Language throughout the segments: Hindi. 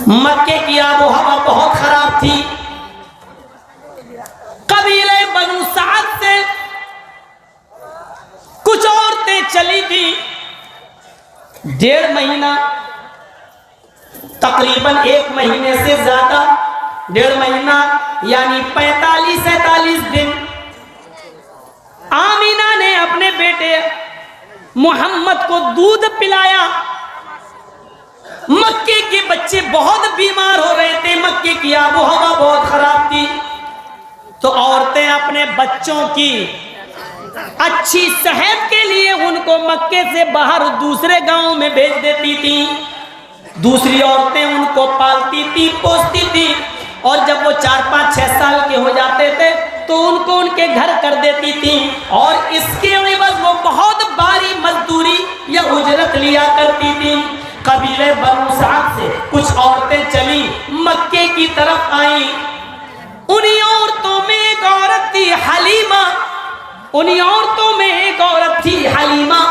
मक्के की आबो हवा बहुत खराब थी। कबीले बनु साद से कुछ औरतें चली थी। 1.5 महीना, तकरीबन 1 महीने से ज्यादा, 1.5 महीना यानी 45-47 दिन आमीना ने अपने बेटे मोहम्मद को दूध पिलाया। मक्के के बच्चे बहुत बीमार हो रहे थे, मक्के की आबो हवा बहुत खराब थी। तो औरतें अपने बच्चों की अच्छी सेहत के लिए उनको मक्के से बाहर दूसरे गांव में भेज देती थी। दूसरी औरतें उनको पालती थी, पोसती थी, और जब वो 4-5-6 साल के हो जाते थे तो उनको उनके घर कर देती थी, और इसके एवज वो बहुत भारी मजदूरी या उजरत लिया करती थी। कबीले बनु साद से कुछ औरतें चली, मक्के की तरफ आई। उन्हीं औरतों में एक औरत थी हलीमा, उन्हीं औरतों में एक औरत थी हलीमा,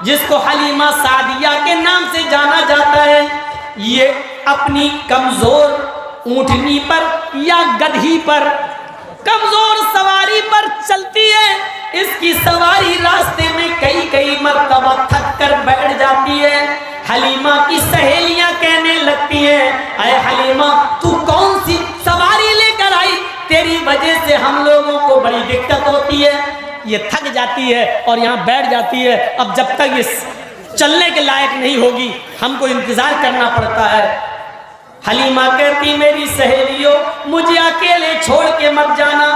जिसको हलीमा सादिया के नाम से जाना जाता है। ये अपनी कमजोर ऊंटनी पर या गधी पर, कमजोर सवारी पर चलती है। इसकी सवारी रास्ते में कई मर्तबा थक कर बैठ जाती है। हलीमा की सहेलियां कहने लगती हैं, अरे हलीमा तू कौन सी सवारी लेकर आई, तेरी वजह से हम लोगों को बड़ी दिक्कत होती है। ये थक जाती है और यहाँ बैठ जाती है। अब जब तक ये चलने के लायक नहीं होगी हमको इंतजार करना पड़ता है। हलीमा कहती, मेरी सहेलियों मुझे अकेले छोड़ के मत जाना,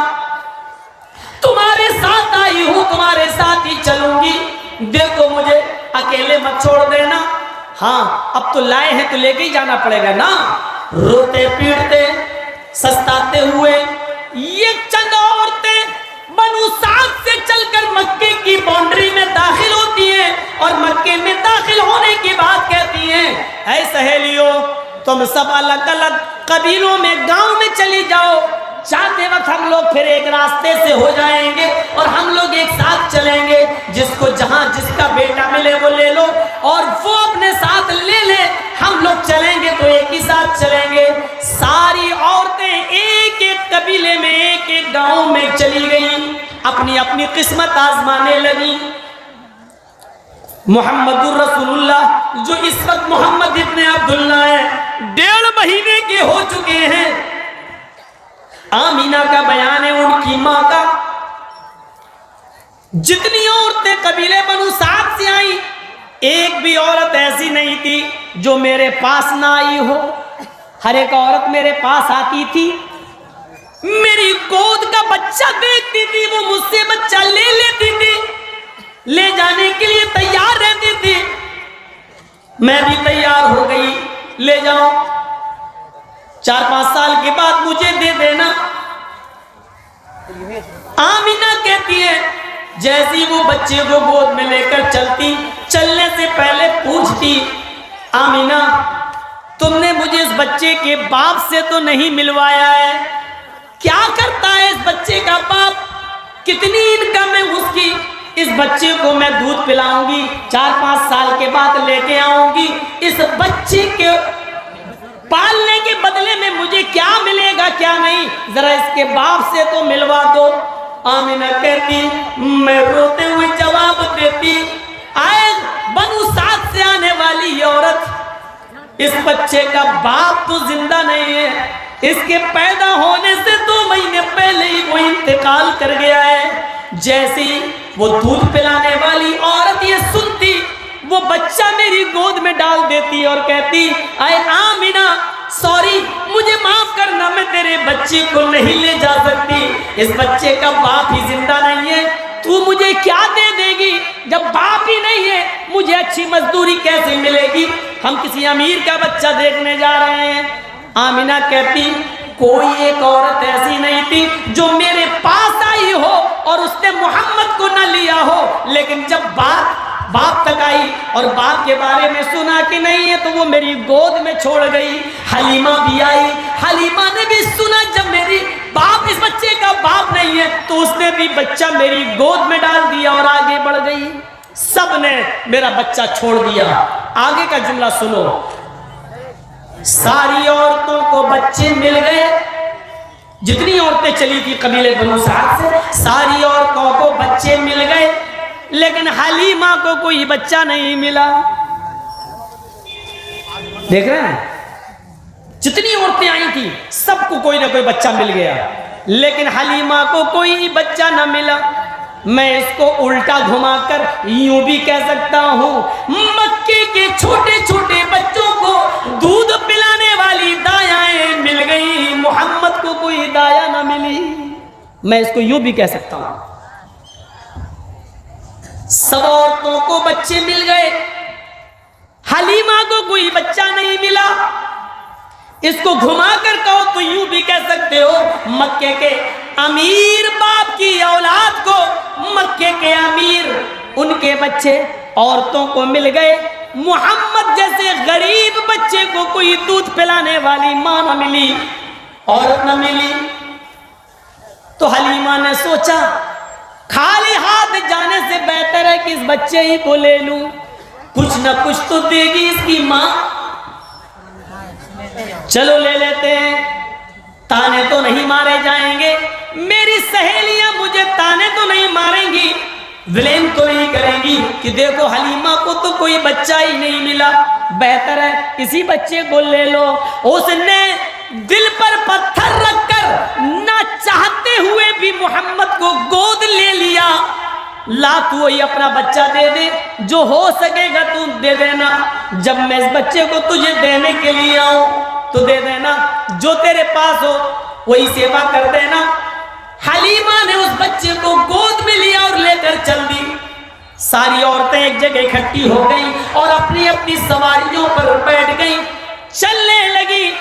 तुम्हारे साथ आई हूं, तुम्हारे साथ ही चलूंगी, देखो मुझे अकेले मत छोड़ देना। हाँ अब तो लाए हैं तो लेके ही जाना पड़ेगा ना। रोते पीटते सस्ताते हुए ये चंद औरतें बनु साद से चलकर मक्के की बाउंड्री में दाखिल होती हैं, और मक्के में दाखिल होने के बाद कहती हैं, ऐ सहेलियों तुम सब अलग अलग कबीलों में गांव में चली जाओ, जाते वक्त हम लोग फिर एक रास्ते से हो जाएंगे और हम लोग एक साथ चलेंगे। जिसको जहां जिसका बेटा मिले वो ले लो और वो अपने साथ ले ले, हम लोग चलेंगे तो एक ही साथ चलेंगे। सारी औरतें एक एक कबीले में एक एक गांव में चली गई, अपनी अपनी किस्मत आजमाने लगी। मोहम्मदुर रसूलुल्लाह जो इस वक्त मोहम्मद इब्ने अब्दुल्लाह है, 1.5 महीने के हो चुके हैं। आमीना का बयान है उनकी मां का, जितनी औरतें कबीले बनु साद से आई, एक भी औरत ऐसी नहीं थी जो मेरे पास ना आई हो। हर एक औरत मेरे पास आती थी, मेरी गोद का बच्चा देखती थी, वो मुझसे बच्चा ले लेती थी, ले जाने के लिए तैयार रहती थी। मैं भी तैयार हो गई, ले जाओ, 4-5 साल के बाद मुझे दे देना। आमीना कहती है, जैसी वो बच्चे को गोद में लेकर चलती, चलने से पहले पूछती, आमीना तुमने मुझे इस बच्चे के बाप से तो नहीं मिलवाया है, क्या करता है इस बच्चे का बाप, कितनी इनकम है उसकी, इस बच्चे को मैं दूध पिलाऊंगी, 4-5 साल के बाद लेके आऊंगी, इस बच्चे के पालने के बदले में मुझे क्या मिलेगा क्या नहीं, जरा इसके बाप से तो मिलवा दो। आमीना कहती, मैं रोते हुए जवाब देती, आए बनु साद से आने वाली ये औरत, इस बच्चे का बाप तो जिंदा नहीं है, इसके पैदा होने से 2 महीने पहले ही वो इंतकाल कर गया है। जैसे ही वो दूध पिलाने वाली औरत ये सुनती, वो बच्चा मेरी गोद में डाल देती और कहती, आए आमीना सॉरी मुझे माफ करना, मैं तेरे बच्चे को नहीं ले जा सकती, इस बच्चे का बाप ही जिंदा नहीं है, तू मुझे क्या दे देगी, जब बाप ही नहीं है मुझे अच्छी मजदूरी कैसे मिलेगी, हम किसी अमीर का बच्चा देखने जा रहे हैं। आमीना कहती, कोई एक औरत ऐसी नहीं थी जो मेरे पास आई हो और उसने मोहम्मद को न लिया हो, लेकिन जब बाप तक आई और बाप के बारे में सुना कि नहीं है तो वो मेरी गोद में छोड़ गई। हलीमा भी आई, हलीमा ने भी सुना जब मेरी बाप इस बच्चे का बाप नहीं है तो उसने भी बच्चा मेरी गोद में डाल दिया और आगे बढ़ गई। सब ने मेरा बच्चा छोड़ दिया। आगे का जुमला सुनो, सारी औरतों को बच्चे मिल गए, जितनी औरतें चली थी कबीले बनु साद से, सारी औरतों को बच्चे मिल गए, लेकिन हलीमा को कोई बच्चा नहीं मिला। देख रहे हैं, जितनी औरतें आई थी सबको कोई ना कोई बच्चा मिल गया, लेकिन हलीमा को कोई बच्चा ना मिला। मैं इसको उल्टा घुमाकर यूं भी कह सकता हूं, मक्के के छोटे छोटे बच्चों को दूध पिलाने वाली दायाएं मिल गई, मोहम्मद को कोई दाया ना मिली। मैं इसको यूं भी कह सकता हूं, सब औरतों को बच्चे मिल गए, हलीमा को कोई बच्चा नहीं मिला। इसको घुमाकर कहो तो यूं भी कह सकते हो, मक्के के अमीर बाप की औलाद को मक्के के अमीर उनके बच्चे औरतों को मिल गए, मोहम्मद जैसे गरीब बच्चे को कोई दूध पिलाने वाली मां न मिली, औरत न मिली। तो हलीमा ने सोचा खाली हाथ जाने से बेहतर है कि इस बच्चे ही को ले लूं, कुछ न कुछ तो देगी इसकी मां, चलो ले लेते हैं, ताने तो नहीं मारे जाएंगे, मेरी सहेलियां मुझे ताने तो नहीं मारेंगी, ब्लेम तो नहीं करेंगी कि देखो हलीमा को तो कोई बच्चा ही नहीं मिला, बेहतर है इसी बच्चे को ले लो। उसने दिल पर पत्थर रखकर ना चाहते हुए भी मोहम्मद को गोद ले लिया। ला तू वही अपना बच्चा दे दे, जो हो सकेगा तू दे देना, जब मैं इस बच्चे को तुझे देने के लिए आऊं तो दे देना, जो तेरे पास हो वही सेवा कर देना। हलीमा ने उस बच्चे को गोद में लिया और लेकर चल दी। सारी औरतें एक जगह इकट्ठी हो गई और अपनी अपनी सवारियों पर बैठ गई, चलने लगी।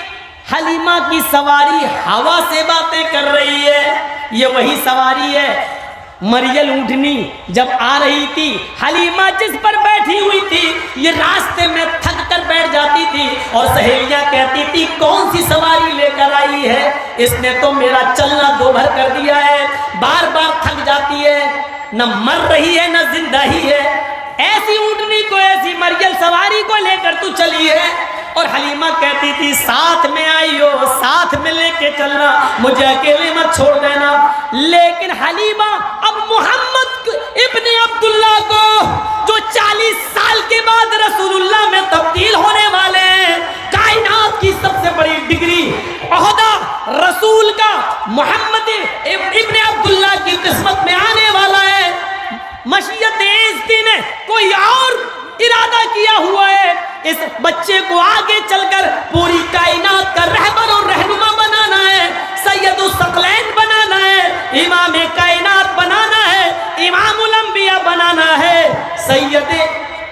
हलीमा की सवारी हवा से बातें कर रही है, ये वही सवारी है मरियल ऊँटनी जब आ रही थी, हलीमा जिस पर बैठी हुई थी ये रास्ते में थक कर बैठ जाती थी और सहेलियां कहती थी कौन सी सवारी लेकर आई है, इसने तो मेरा चलना दोभर कर दिया है, बार बार थक जाती है, न मर रही है न जिंदा ही है, ऐसी ऊँटनी को ऐसी मरियल सवारी को लेकर तू चली है। और हलीमा कहती थी साथ में आई हो, साथ में लेके चलना, मुझे अकेले मत छोड़ देना। लेकिन हलीमा अब मोहम्मद इब्ने अब्दुल्ला को जो 40 साल के बाद रसूलुल्लाह में तब्दील होने वाले हैं, कायनात की सबसे बड़ी डिग्री ओहदा रसूल का मोहम्मद इब्ने अब्दुल्ला की किस्मत में आने वाला है, मशीयत इज़्ज़ती ने कोई और इरादा किया हुआ है, इस बच्चे को आगे चलकर पूरी कायनात का रहबर और रहनुमा बनाना है, सैयदुल सकलैन बनाना है, इमाम कायनात बनाना है, इमामुल अंबिया बनाना है, सैयदे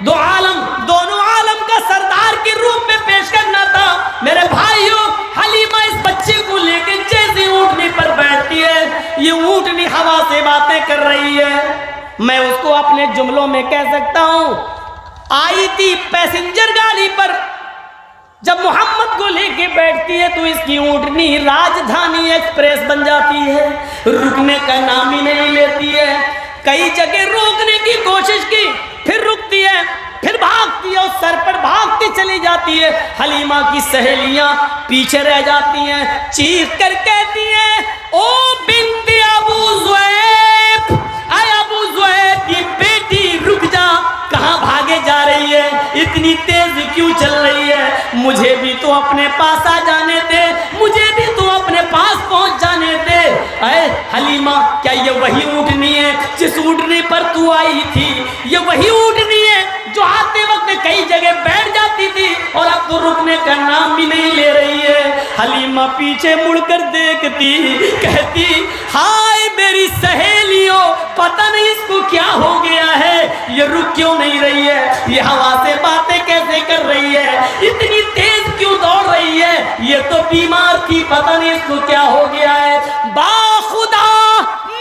दो आलम दोनों आलम का सरदार के रूप में पेश करना था। मेरे भाइयों, हलीमा इस बच्चे को लेकर जैसे ऊँटनी पर बैठती है, ये ऊँटनी हवा से बातें कर रही है। मैं उसको अपने जुमलों में कह सकता हूं, आई थी पैसेंजर गाड़ी पर, जब मोहम्मद को लेके बैठती है तो इसकी ऊँटनी राजधानी एक्सप्रेस बन जाती है, रुकने का नाम ही नहीं लेती है। कई जगह रोकने की कोशिश की, फिर रुकती है, फिर भागती है और सर पर भागती चली जाती है। हलीमा की सहेलियां पीछे रह जाती हैं, चीख कर कहती हैं ओ बिन्ते अबू ज़ुएब, आय अबू ज़ुएब की बेटी रुक जा, कहाँ भागे जा रही है, इतनी तेज क्यों चल रही है, मुझे भी तो अपने पास आ जाने दे, मुझे भी तो अपने पास पहुंच जाने दे। अरे हलीमा, क्या ये वही ऊँटनी है जिस ऊँटनी पर तू आई थी? ये वही ऊँटनी है जो आते वक्त कई जगह बैठ जाती थी और अब तो रुकने का नाम भी नहीं ले रही है। हलीमा पीछे मुड़कर देखती, कहती हाय मेरी सहेलियों, पता नहीं इसको क्या हो गया है, ये रुक क्यों नहीं रही है, ये हवा से बातें कैसे कर रही है, इतनी तेज क्यों दौड़ रही है, ये तो बीमार थी, पता नहीं इसको क्या हो गया है। बाखुदा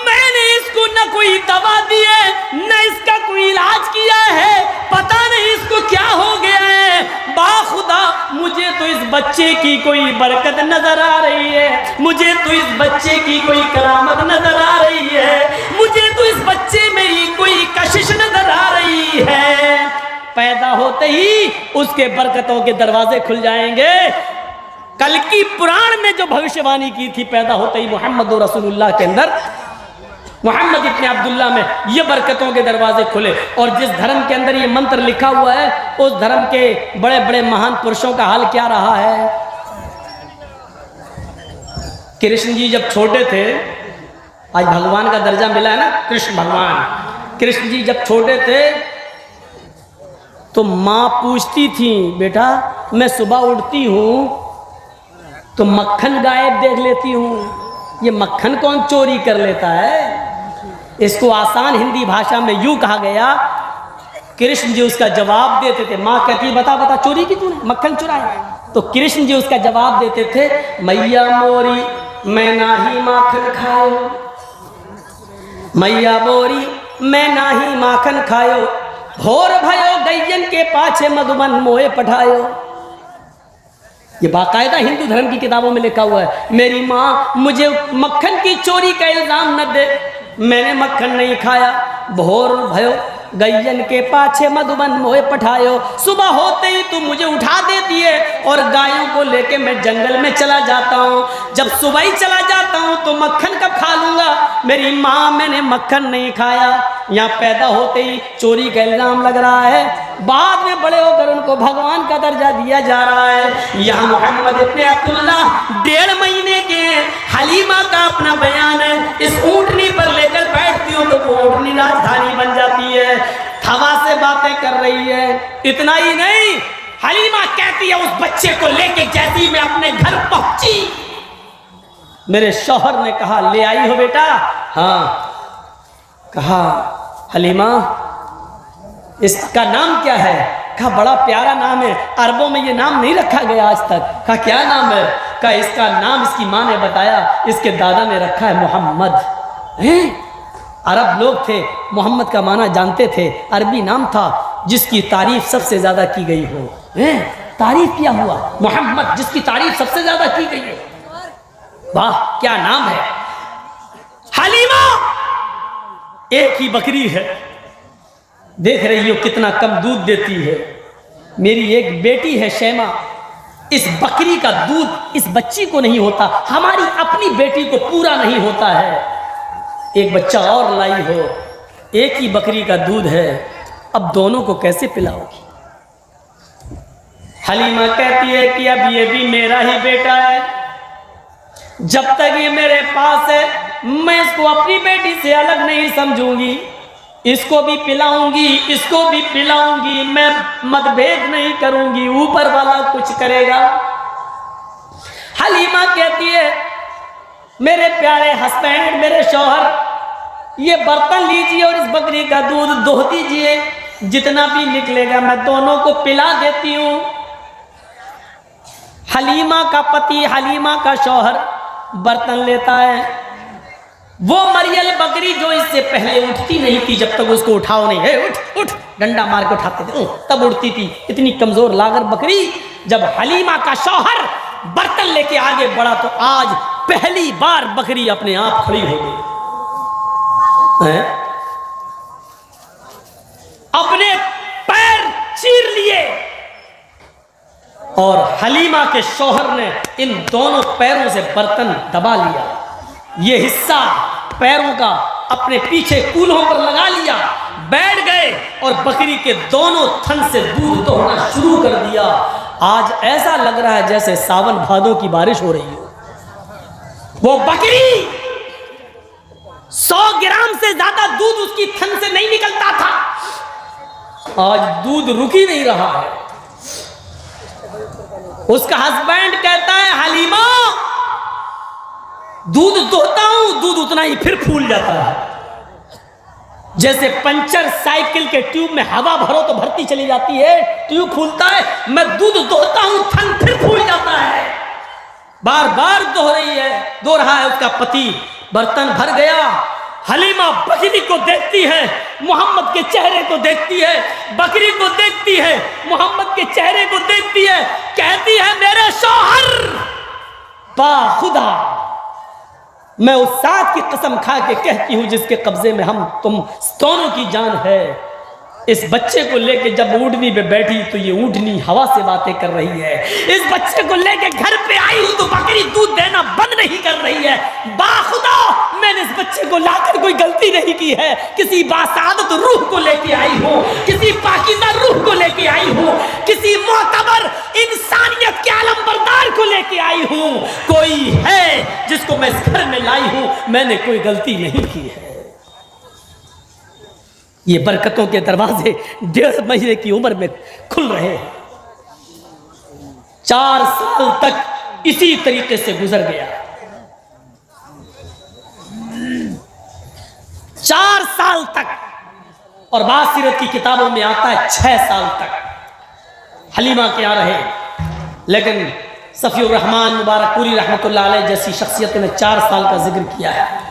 मैंने इसको न कोई दवा दी है, न इसका कोई इलाज किया है, पता नहीं इसको क्या हो गया है। बाखुदा मुझे तो इस बच्चे की कोई बरकत नजर आ रही है, मुझे तो इस बच्चे की कोई करामत नजर आ रही है, मुझे तो इस बच्चे में ही कोई कशिश नजर आ रही है। पैदा होते ही उसके बरकतों के दरवाजे खुल जाएंगे। कल की पुराण में जो भविष्यवाणी की थी पैदा होते ही मोहम्मद रसूलुल्लाह के अंदर, मोहम्मद इब्न अब्दुल्लाह में ये बरकतों के दरवाजे खुले। और जिस धर्म के अंदर ये मंत्र लिखा हुआ है उस धर्म के बड़े बड़े महान पुरुषों का हाल क्या रहा है। कृष्ण जी जब छोटे थे, आज भगवान का दर्जा मिला है ना, कृष्ण भगवान, कृष्ण जी जब छोटे थे तो माँ पूछती थी, बेटा मैं सुबह उठती हूँ तो मक्खन गायब देख लेती हूँ, ये मक्खन कौन चोरी कर लेता है। इसको आसान हिंदी भाषा में यूं कहा गया, कृष्ण जी उसका जवाब देते थे। माँ कहती बता बता चोरी की तूने, मक्खन चुराया। तो कृष्ण जी उसका जवाब देते थे, मैया मोरी मैं नाही माखन खायो, मैया मोरी मैं नाही माखन खायो, भोर भयो गैयन के पाछे मधुबन मोए पठायो। ये बाकायदा हिंदू धर्म की किताबों में लिखा हुआ है। मेरी माँ मुझे मक्खन की चोरी का इल्जाम न दे, मैंने मक्खन नहीं खाया। भोर भयो गैयन के पाछे मधुबन मोए पठायो, सुबह होते ही तू मुझे उठा देती है और गायों को लेके मैं जंगल में चला जाता हूँ। जब सुबह ही चला जाता हूँ तो मक्खन कब खा लूंगा। मेरी माँ मैंने मक्खन नहीं खाया। यहाँ पैदा होते ही चोरी का इल्जाम लग रहा है, बाद में बड़े होकर उनको भगवान का दर्जा दिया जा रहा है। यहाँ मोहम्मद इब्न अब्दुल्लाह 1.5 महीने के, हलीमा का अपना बयान है, इस ऊँटनी पर लेकर बैठती हूँ तो वो ऊँटनी राजधानी बन जाती है, हवा से बातें कर रही है। इतना ही नहीं, हलीमा कहती है उस बच्चे को लेके जैसी मैं अपने घर पहुंची, मेरे शौहर ने कहा ले आई हो बेटा। हाँ, कहा हलीमा इसका नाम क्या है। कहा बड़ा प्यारा नाम है, अरबों में ये नाम नहीं रखा गया आज तक। कहा क्या नाम है। कहा इसका नाम इसकी माँ ने बताया, इसके दादा ने रखा है मोहम्मद। अरब लोग थे, मोहम्मद का माना जानते थे, अरबी नाम था जिसकी तारीफ सबसे ज्यादा की गई हो। तारीफ क्या हुआ, मोहम्मद जिसकी तारीफ सबसे ज्यादा की गई है। वाह क्या नाम है। हलीमा एक ही बकरी है, देख रही हो कितना कम दूध देती है। मेरी एक बेटी है शैमा, इस बकरी का दूध इस बच्ची को नहीं होता, हमारी अपनी बेटी को पूरा नहीं होता है। एक बच्चा और लाई हो, एक ही बकरी का दूध है, अब दोनों को कैसे पिलाओगी। हलीमा कहती है कि अब ये भी मेरा ही बेटा है, जब तक ये मेरे पास है मैं इसको अपनी बेटी से अलग नहीं समझूंगी, इसको भी पिलाऊंगी इसको भी पिलाऊंगी, मैं मतभेद नहीं करूंगी, ऊपर वाला कुछ करेगा। हलीमा कहती है मेरे प्यारे हस्बैंड, मेरे शौहर, ये बर्तन लीजिए और इस बकरी का दूध दो दीजिए, जितना भी निकलेगा मैं दोनों को पिला देती हूं। हलीमा का पति, हलीमा का शौहर बर्तन लेता है, वो मरियल बकरी जो इससे पहले उठती नहीं थी, जब तक उसको उठाओ नहीं, है उठ उठ डंडा मार के उठाते थे तब उठती थी, इतनी कमजोर लागर बकरी। जब हलीमा का शौहर बर्तन लेके आगे बढ़ा तो आज पहली बार बकरी अपने आप खड़ी हो गई, अपने पैर चीर लिए और हलीमा के शौहर ने इन दोनों पैरों से बर्तन दबा लिया, ये हिस्सा पैरों का अपने पीछे कूल्हों पर लगा लिया, बैठ गए और बकरी के दोनों थन से दूध दोहना शुरू कर दिया। आज ऐसा लग रहा है जैसे सावन भादों की बारिश हो रही हो। वो बकरी 100 ग्राम से ज्यादा दूध उसकी थन से नहीं निकलता था, आज दूध रुक ही नहीं रहा है। उसका हस्बैंड कहता है हलीमा दूध दोहता हूं, दूध उतना ही फिर फूल जाता है, जैसे पंचर साइकिल के ट्यूब में हवा भरो तो भरती चली जाती है, ट्यूब फूलता है, मैं दूध दोहता हूं थन फिर फूल जाता है। बार बार दोह रही है, दो रहा है उसका पति। बर्तन भर गया, हलीमा बकरी को देखती है, मोहम्मद के चेहरे को देखती है, बकरी को देखती है, मोहम्मद के चेहरे को देखती है, कहती है मेरे शौहर बा खुदा, मैं उस साथ की कसम खा के कहती हूं जिसके कब्जे में हम तुम दोनों की जान है, इस बच्चे को लेके जब ऊँटनी पे बैठी तो ये ऊँटनी हवा से बातें कर रही है, इस बच्चे को लेके घर पे आई है, बाखुदा मैंने इस बच्चे को लाकर कोई गलती नहीं की है, किसी बासादत रूह को लेके आई हूँ, किसी पाकीज़ा रूह को लेके आई हूँ, किसी मोतबर इंसानियत के आलम बरदार को लेके आई हूँ। कोई है जिसको मैं इस घर में लाई हूँ, मैंने कोई गलती नहीं की है। ये बरकतों के दरवाजे 1.5 महीने की उम्र में खुल रहे हैं। 4 साल तक इसी तरीके से गुजर गया। 4 साल तक, और बाद सीरत की किताबों में आता है 6 साल तक हलीमा के यहाँ रहे। लेकिन सफ़ीउर रहमान मुबारकपुरी रहमतुल्लाह अलैह जैसी शख्सियत ने 4 साल का जिक्र किया है।